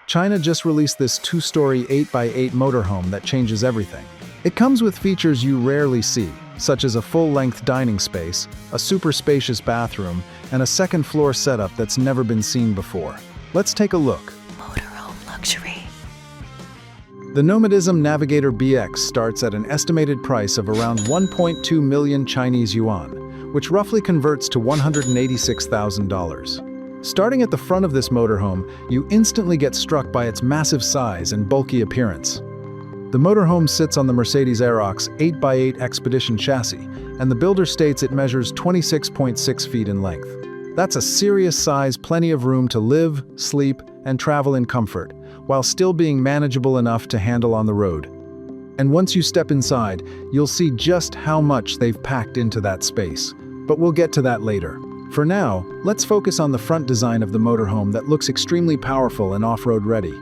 China just released this two-story 8x8 motorhome that changes everything. It comes with features you rarely see, such as a full-length dining space, a super spacious bathroom, and a second-floor setup that's never been seen before. Let's take a look. Motorhome luxury. The Nomadism Navigator BX starts at an estimated price of around 1.2 million Chinese yuan, which roughly converts to $186,000. Starting at the front of this motorhome, you instantly get struck by its massive size and bulky appearance. The motorhome sits on the Mercedes Arocs 8x8 Expedition chassis, and the builder states it measures 26.6 feet in length. That's a serious size, plenty of room to live, sleep, and travel in comfort, while still being manageable enough to handle on the road. And once you step inside, you'll see just how much they've packed into that space. But we'll get to that later. For now, let's focus on the front design of the motorhome that looks extremely powerful and off-road ready.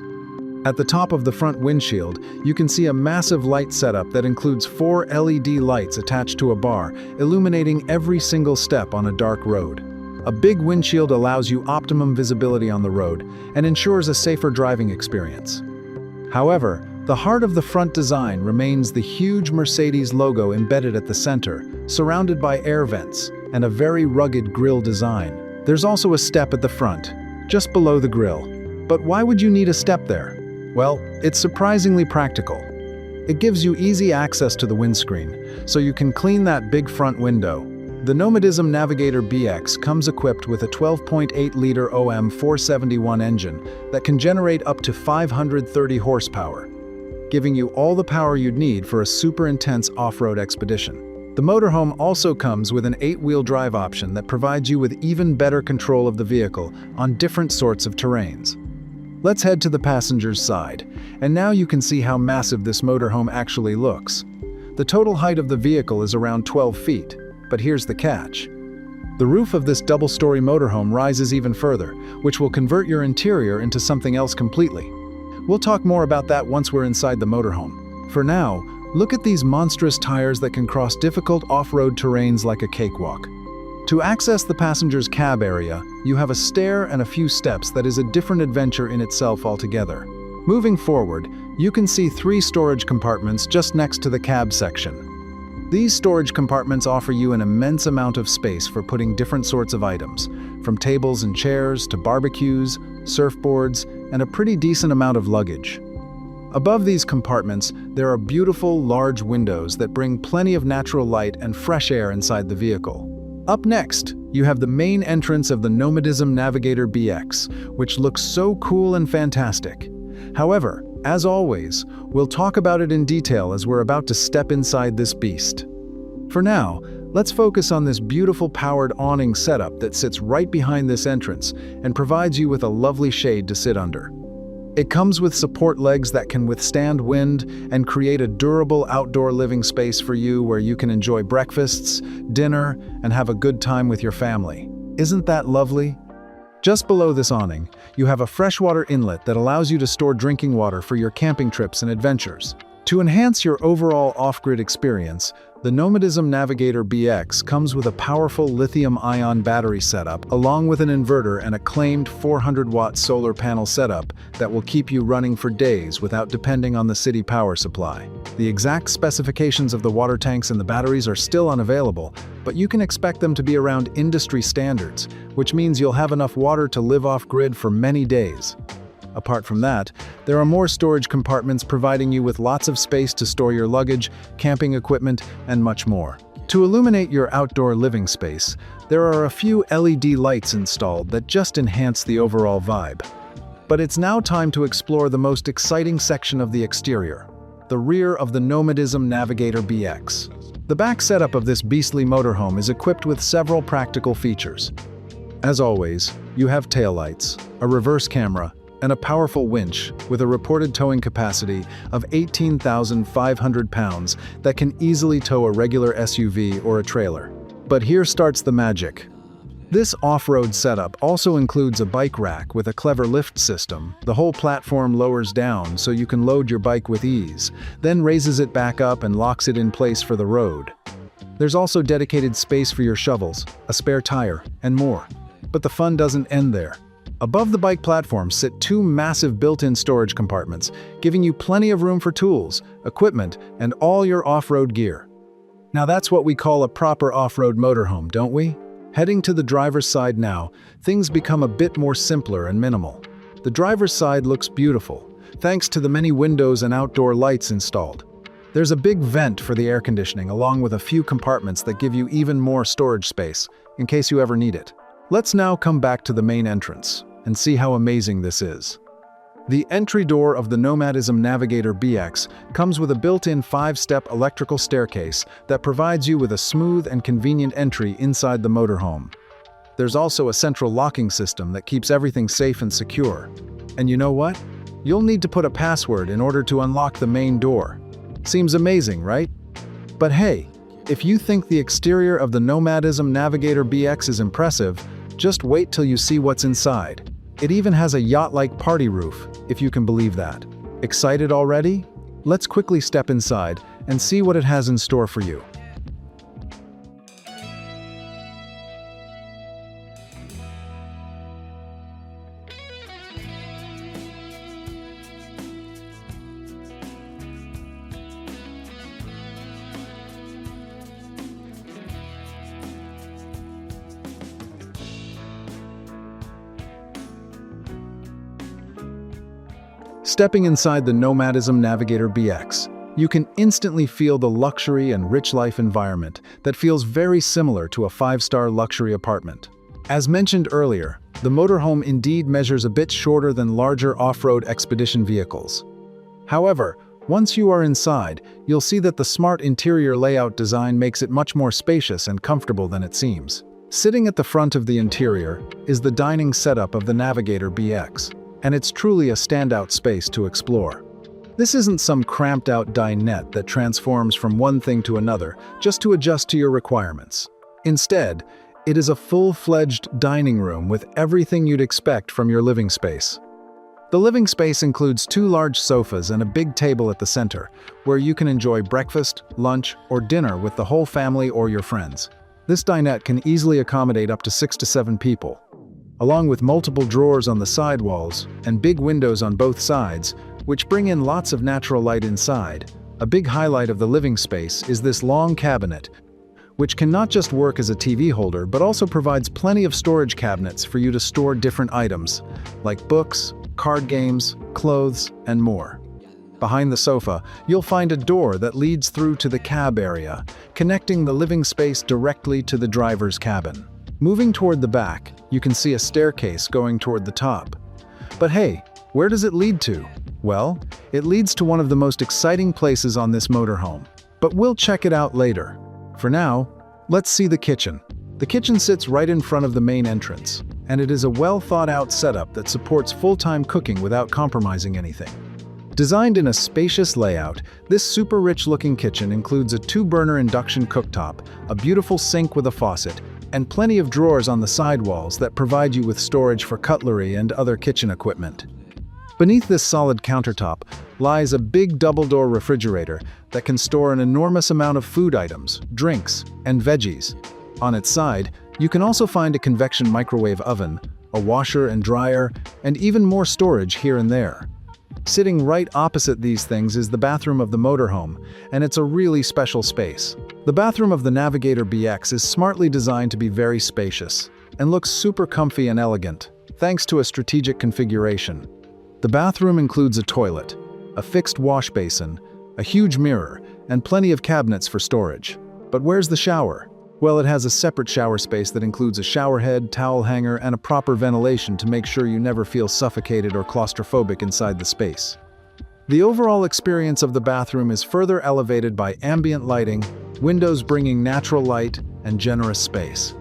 At the top of the front windshield, you can see a massive light setup that includes 4 LED lights attached to a bar, illuminating every single step on a dark road. A big windshield allows you optimum visibility on the road and ensures a safer driving experience. However, the heart of the front design remains the huge Mercedes logo embedded at the center, surrounded by air vents and a very rugged grille design. There's also a step at the front, just below the grille. But why would you need a step there? Well, it's surprisingly practical. It gives you easy access to the windscreen, so you can clean that big front window. The Nomadism Navigator BX comes equipped with a 12.8-liter OM471 engine that can generate up to 530 horsepower, giving you all the power you'd need for a super intense off-road expedition. The motorhome also comes with an 8-wheel drive option that provides you with even better control of the vehicle on different sorts of terrains. Let's head to the passenger's side, and now you can see how massive this motorhome actually looks. The total height of the vehicle is around 12 feet, but here's the catch. The roof of this double-story motorhome rises even further, which will convert your interior into something else completely. We'll talk more about that once we're inside the motorhome. For now, look at these monstrous tires that can cross difficult off-road terrains like a cakewalk. To access the passenger's cab area, you have a stair and a few steps that is a different adventure in itself altogether. Moving forward, you can see 3 storage compartments just next to the cab section. These storage compartments offer you an immense amount of space for putting different sorts of items, from tables and chairs to barbecues, surfboards, and a pretty decent amount of luggage. Above these compartments, there are beautiful, large windows that bring plenty of natural light and fresh air inside the vehicle. Up next, you have the main entrance of the Nomadism Navigator BX, which looks so cool and fantastic. However, as always, we'll talk about it in detail as we're about to step inside this beast. For now, let's focus on this beautiful powered awning setup that sits right behind this entrance and provides you with a lovely shade to sit under. It comes with support legs that can withstand wind and create a durable outdoor living space for you where you can enjoy breakfasts, dinner, and have a good time with your family. Isn't that lovely? Just below this awning, you have a freshwater inlet that allows you to store drinking water for your camping trips and adventures. To enhance your overall off-grid experience, the Nomadism Navigator BX comes with a powerful lithium-ion battery setup, along with an inverter and a claimed 400-watt solar panel setup that will keep you running for days without depending on the city power supply. The exact specifications of the water tanks and the batteries are still unavailable, but you can expect them to be around industry standards, which means you'll have enough water to live off-grid for many days. Apart from that, there are more storage compartments providing you with lots of space to store your luggage, camping equipment, and much more. To illuminate your outdoor living space, there are a few LED lights installed that just enhance the overall vibe. But it's now time to explore the most exciting section of the exterior, the rear of the Nomadism Navigator BX. The back setup of this beastly motorhome is equipped with several practical features. As always, you have taillights, a reverse camera, and a powerful winch with a reported towing capacity of 18,500 pounds that can easily tow a regular SUV or a trailer. But here starts the magic. This off-road setup also includes a bike rack with a clever lift system. The whole platform lowers down so you can load your bike with ease, then raises it back up and locks it in place for the road. There's also dedicated space for your shovels, a spare tire, and more. But the fun doesn't end there. Above the bike platform sit two massive built-in storage compartments, giving you plenty of room for tools, equipment, and all your off-road gear. Now that's what we call a proper off-road motorhome, don't we? Heading to the driver's side now, things become a bit more simpler and minimal. The driver's side looks beautiful, thanks to the many windows and outdoor lights installed. There's a big vent for the air conditioning, along with a few compartments that give you even more storage space, in case you ever need it. Let's now come back to the main entrance and see how amazing this is. The entry door of the Nomadism Navigator BX comes with a built-in 5-step electrical staircase that provides you with a smooth and convenient entry inside the motorhome. There's also a central locking system that keeps everything safe and secure. And you know what? You'll need to put a password in order to unlock the main door. Seems amazing, right? But hey, if you think the exterior of the Nomadism Navigator BX is impressive, just wait till you see what's inside. It even has a yacht-like party roof, if you can believe that. Excited already? Let's quickly step inside and see what it has in store for you. Stepping inside the Nomadism Navigator BX, you can instantly feel the luxury and rich life environment that feels very similar to a 5-star luxury apartment. As mentioned earlier, the motorhome indeed measures a bit shorter than larger off-road expedition vehicles. However, once you are inside, you'll see that the smart interior layout design makes it much more spacious and comfortable than it seems. Sitting at the front of the interior is the dining setup of the Navigator BX. And it's truly a standout space to explore. This isn't some cramped-out dinette that transforms from one thing to another just to adjust to your requirements. Instead, it is a full-fledged dining room with everything you'd expect from your living space. The living space includes 2 large sofas and a big table at the center, where you can enjoy breakfast, lunch, or dinner with the whole family or your friends. This dinette can easily accommodate up to 6 to 7 people. Along with multiple drawers on the side walls and big windows on both sides, which bring in lots of natural light inside. A big highlight of the living space is this long cabinet, which can not just work as a TV holder but also provides plenty of storage cabinets for you to store different items, like books, card games, clothes, and more. Behind the sofa, you'll find a door that leads through to the cab area, connecting the living space directly to the driver's cabin. Moving toward the back, you can see a staircase going toward the top. But hey, where does it lead to? Well, it leads to one of the most exciting places on this motorhome. But we'll check it out later. For now, let's see the kitchen. The kitchen sits right in front of the main entrance, and it is a well-thought-out setup that supports full-time cooking without compromising anything. Designed in a spacious layout, this super rich-looking kitchen includes a 2-burner induction cooktop, a beautiful sink with a faucet, and plenty of drawers on the side walls that provide you with storage for cutlery and other kitchen equipment. Beneath this solid countertop lies a big double-door refrigerator that can store an enormous amount of food items, drinks, and veggies. On its side, you can also find a convection microwave oven, a washer and dryer, and even more storage here and there. Sitting right opposite these things is the bathroom of the motorhome, and it's a really special space. The bathroom of the Navigator BX is smartly designed to be very spacious, and looks super comfy and elegant, thanks to a strategic configuration. The bathroom includes a toilet, a fixed wash basin, a huge mirror, and plenty of cabinets for storage. But where's the shower? Well, it has a separate shower space that includes a shower head, towel hanger, and a proper ventilation to make sure you never feel suffocated or claustrophobic inside the space. The overall experience of the bathroom is further elevated by ambient lighting, windows bringing natural light, and generous space.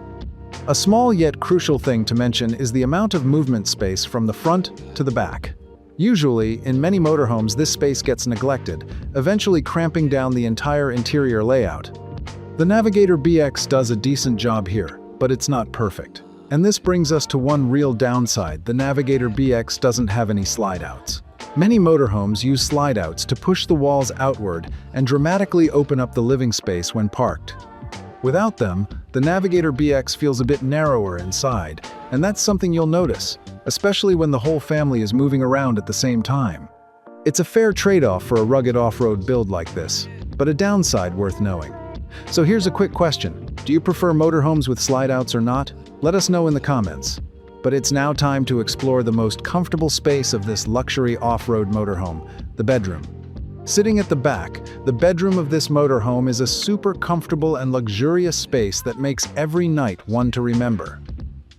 A small yet crucial thing to mention is the amount of movement space from the front to the back. Usually, in many motorhomes, this space gets neglected, eventually cramping down the entire interior layout. The Navigator BX does a decent job here, but it's not perfect. And this brings us to one real downside: the Navigator BX doesn't have any slide-outs. Many motorhomes use slide-outs to push the walls outward and dramatically open up the living space when parked. Without them, the Navigator BX feels a bit narrower inside, and that's something you'll notice. especially when the whole family is moving around at the same time. It's a fair trade-off for a rugged off-road build like this, but a downside worth knowing. So here's a quick question. Do you prefer motorhomes with slide-outs or not? Let us know in the comments. But it's now time to explore the most comfortable space of this luxury off-road motorhome, the bedroom. Sitting at the back, the bedroom of this motorhome is a super comfortable and luxurious space that makes every night one to remember.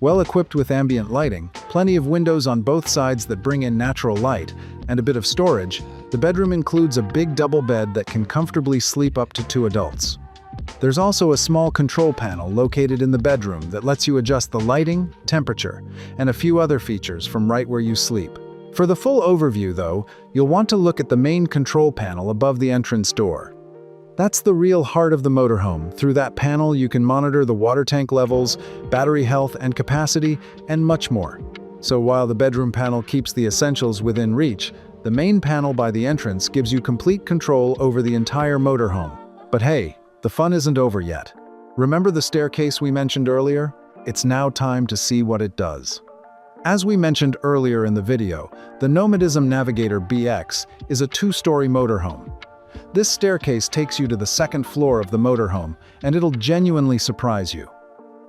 Well equipped with ambient lighting, plenty of windows on both sides that bring in natural light, and a bit of storage, the bedroom includes a big double bed that can comfortably sleep up to 2 adults. There's also a small control panel located in the bedroom that lets you adjust the lighting, temperature, and a few other features from right where you sleep. For the full overview, though, you'll want to look at the main control panel above the entrance door. That's the real heart of the motorhome. Through that panel, you can monitor the water tank levels, battery health and capacity, and much more. So while the bedroom panel keeps the essentials within reach, the main panel by the entrance gives you complete control over the entire motorhome. But hey, the fun isn't over yet. Remember the staircase we mentioned earlier? It's now time to see what it does. As we mentioned earlier in the video, the Nomadism Navigator BX is a 2-story motorhome. This staircase takes you to the 2nd floor of the motorhome, and it'll genuinely surprise you.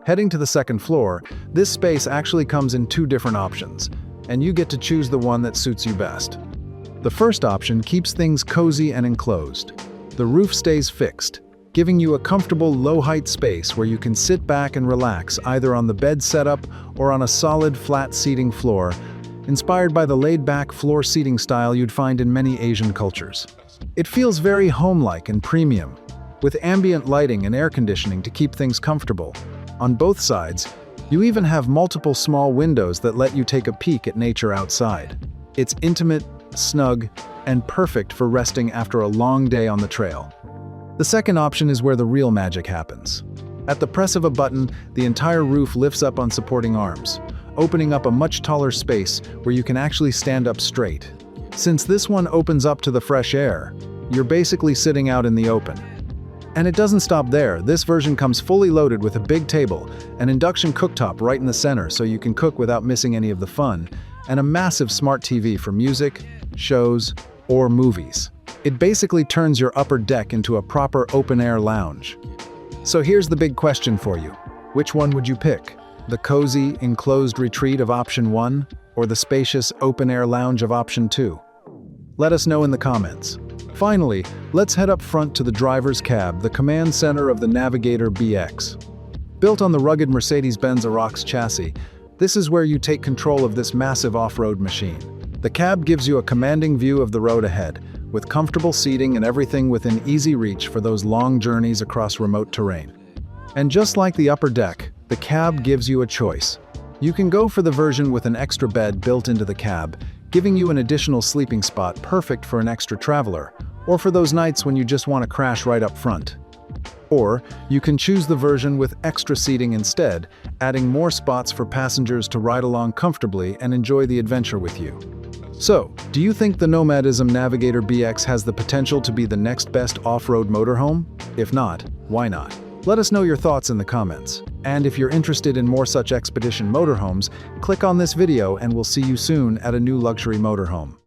Heading to the 2nd floor, this space actually comes in 2 different options, and you get to choose the one that suits you best. The first option keeps things cozy and enclosed. The roof stays fixed, giving you a comfortable low-height space where you can sit back and relax either on the bed setup or on a solid flat seating floor, inspired by the laid-back floor seating style you'd find in many Asian cultures. It feels very home-like and premium, with ambient lighting and air conditioning to keep things comfortable. On both sides, you even have multiple small windows that let you take a peek at nature outside. It's intimate, snug, and perfect for resting after a long day on the trail. The second option is where the real magic happens. At the press of a button, the entire roof lifts up on supporting arms, opening up a much taller space where you can actually stand up straight. Since this one opens up to the fresh air, you're basically sitting out in the open. And it doesn't stop there. This version comes fully loaded with a big table, an induction cooktop right in the center so you can cook without missing any of the fun, and a massive smart TV for music, shows, or movies. It basically turns your upper deck into a proper open-air lounge. So here's the big question for you. Which one would you pick? The cozy, enclosed retreat of option 1, or the spacious, open-air lounge of option 2? Let us know in the comments. Finally, let's head up front to the driver's cab, the command center of the Navigator BX. Built on the rugged Mercedes-Benz Arocs chassis, this is where you take control of this massive off-road machine. The cab gives you a commanding view of the road ahead, with comfortable seating and everything within easy reach for those long journeys across remote terrain. And just like the upper deck, the cab gives you a choice. You can go for the version with an extra bed built into the cab, giving you an additional sleeping spot perfect for an extra traveler, or for those nights when you just want to crash right up front. Or you can choose the version with extra seating instead, adding more spots for passengers to ride along comfortably and enjoy the adventure with you. So, do you think the Nomadism Navigator BX has the potential to be the next best off-road motorhome? If not, why not? Let us know your thoughts in the comments. And if you're interested in more such expedition motorhomes, click on this video and we'll see you soon at a new luxury motorhome.